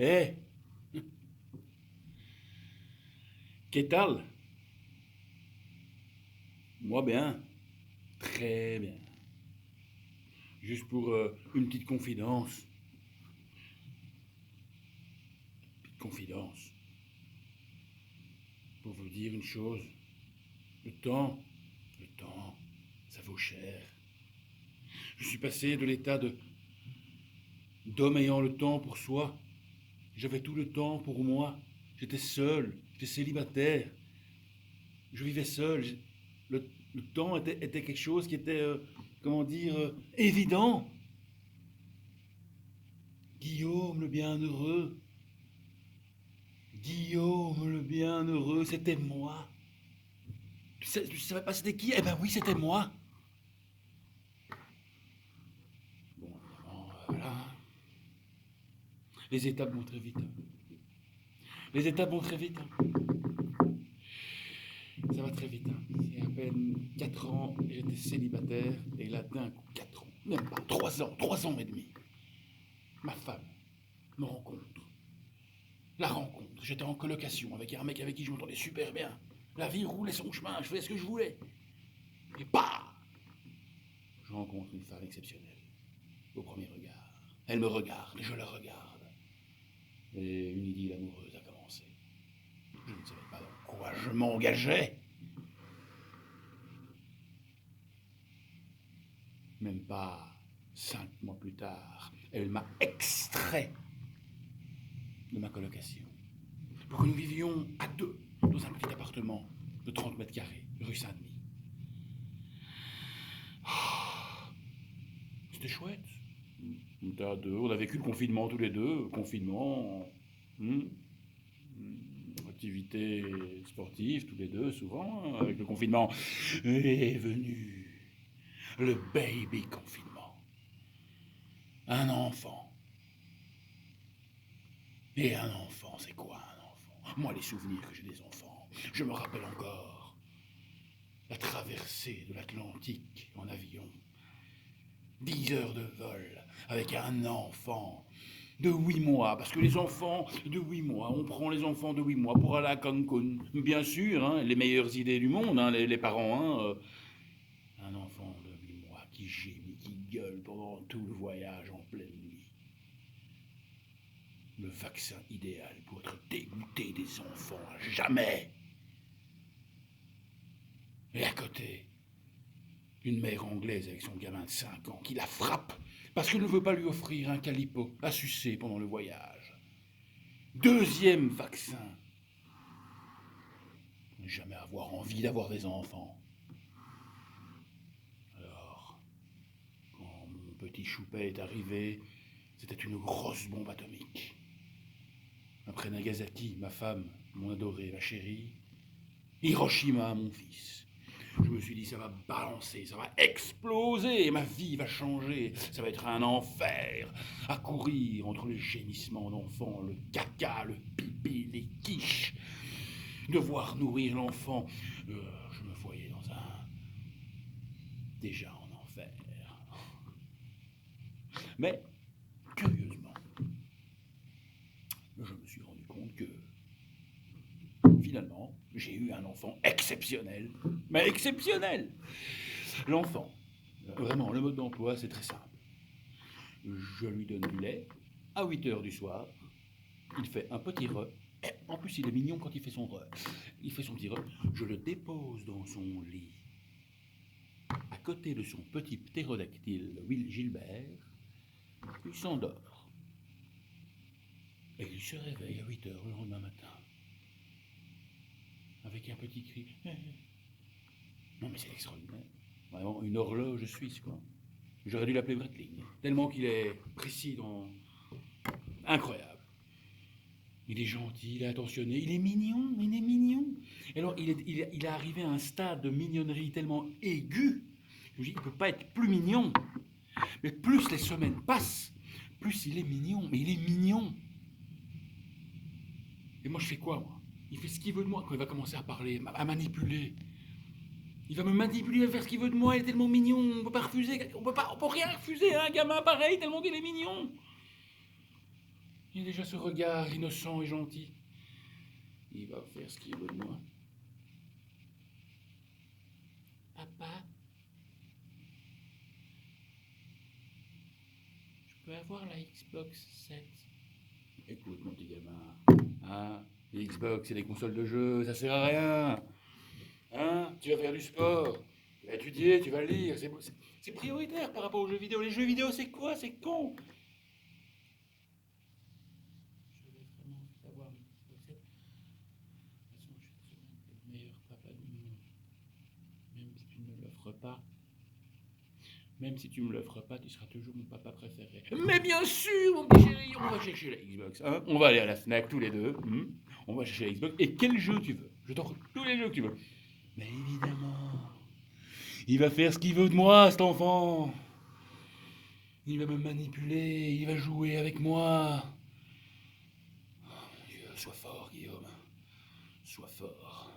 Eh, qu'est tal? Moi bien, très bien. Juste pour une petite confidence. Petite confidence. Pour vous dire une chose. Le temps, ça vaut cher. Je suis passé de l'état d'homme ayant le temps pour soi. J'avais tout le temps pour moi. J'étais seul, j'étais célibataire. Je vivais seul. Le temps était quelque chose qui était, comment dire, évident. Guillaume le bienheureux. Guillaume le bienheureux, c'était moi. Tu savais pas c'était qui? Eh ben oui, c'était moi. Bon, évidemment, voilà. Les étapes vont très vite. Les étapes vont très vite. Ça va très vite. C'est à peine 4 ans, j'étais célibataire, et là d'un coup, 4 ans, même pas, 3 ans et demi. Ma femme me rencontre. La rencontre, j'étais en colocation avec un mec avec qui je m'entendais super bien. La vie roulait son chemin, je faisais ce que je voulais. Et bah, je rencontre une femme exceptionnelle. Au premier regard. Elle me regarde, je la regarde. Et une idylle amoureuse a commencé. Je ne savais pas dans quoi je m'engageais. Même pas 5 mois plus tard, elle m'a extrait de ma colocation pour que nous vivions à deux dans un petit appartement de 30 mètres carrés, rue Saint-Denis. C'était chouette. On était à deux, on a vécu le confinement tous les deux. Confinement, activité sportive tous les deux, souvent. Avec le confinement est venu le baby confinement. Un enfant. Et un enfant, c'est quoi un enfant? Moi, les souvenirs que j'ai des enfants, je me rappelle encore la traversée de l'Atlantique en avion. 10 heures de vol avec un enfant de 8 mois, parce que les enfants de 8 mois, on prend les enfants de 8 mois pour aller à Cancun. Bien sûr, hein, les meilleures idées du monde, hein, les parents. Un enfant de 8 mois qui gémit, qui gueule pendant tout le voyage en pleine nuit. Le vaccin idéal pour être dégoûté des enfants à jamais. Et à côté, une mère anglaise avec son gamin de 5 ans qui la frappe parce qu'elle ne veut pas lui offrir un calipo à sucer pendant le voyage. Deuxième vaccin. Ne jamais avoir envie d'avoir des enfants. Alors, quand mon petit choupet est arrivé, c'était une grosse bombe atomique. Après Nagasaki, ma femme, mon adorée, ma chérie, Hiroshima, mon fils. Je me suis dit, ça va balancer, ça va exploser, ma vie va changer, ça va être un enfer, à courir entre les gémissements d'enfants, le caca, le pipi, les quiches, devoir nourrir l'enfant. Je me voyais déjà en enfer. Mais, curieusement, je me suis rendu compte que, finalement, j'ai eu un enfant exceptionnel, mais exceptionnel. L'enfant, vraiment, le mode d'emploi, c'est très simple. Je lui donne du lait à 8 heures du soir, il fait un petit re, et en plus il est mignon quand il fait son re. Il fait son petit re, je le dépose dans son lit, à côté de son petit ptérodactyle Will Gilbert, il s'endort. Et il se réveille à 8 heures le lendemain matin, avec un petit cri. Non mais c'est extraordinaire. Vraiment une horloge suisse, quoi. J'aurais dû l'appeler Breitling, tellement qu'il est précis dans... Incroyable. Il est gentil, il est attentionné, il est mignon, il est mignon. Et alors il est arrivé à un stade de mignonnerie tellement aigu, je me dis, il ne peut pas être plus mignon. Mais plus les semaines passent, plus il est mignon, mais il est mignon. Et moi je fais quoi, moi? Il fait ce qu'il veut de moi quand il va commencer à parler, à manipuler. Il va me manipuler, il va faire ce qu'il veut de moi, il est tellement mignon, on ne peut pas refuser, on peut rien refuser à un gamin pareil, tellement qu'il est mignon. Il a déjà ce regard innocent et gentil. Il va faire ce qu'il veut de moi. Papa, je peux avoir la Xbox 7? Écoute, mon petit gamin, hein, les Xbox, c'est des consoles de jeu, ça sert à rien. Hein, tu vas faire du sport, tu vas étudier, tu vas lire, c'est prioritaire par rapport aux jeux vidéo. Les jeux vidéo, c'est quoi? C'est con. Je vais vraiment avoir une Xbox 7. De toute façon, je suis très bien le meilleur papa du monde. Même si tu ne me l'offres pas. Même si tu me l'offres pas, tu seras toujours mon papa préféré. Mais bien sûr, mon petit chéri, on va chercher la Xbox. Hein, on va aller à la Fnac tous les deux. On va chercher la Xbox. Et quel jeu tu veux? Je t'offre tous les jeux que tu veux. Mais évidemment, il va faire ce qu'il veut de moi, cet enfant. Il va me manipuler, il va jouer avec moi. Oh mon Dieu, sois fort, Guillaume. Sois fort.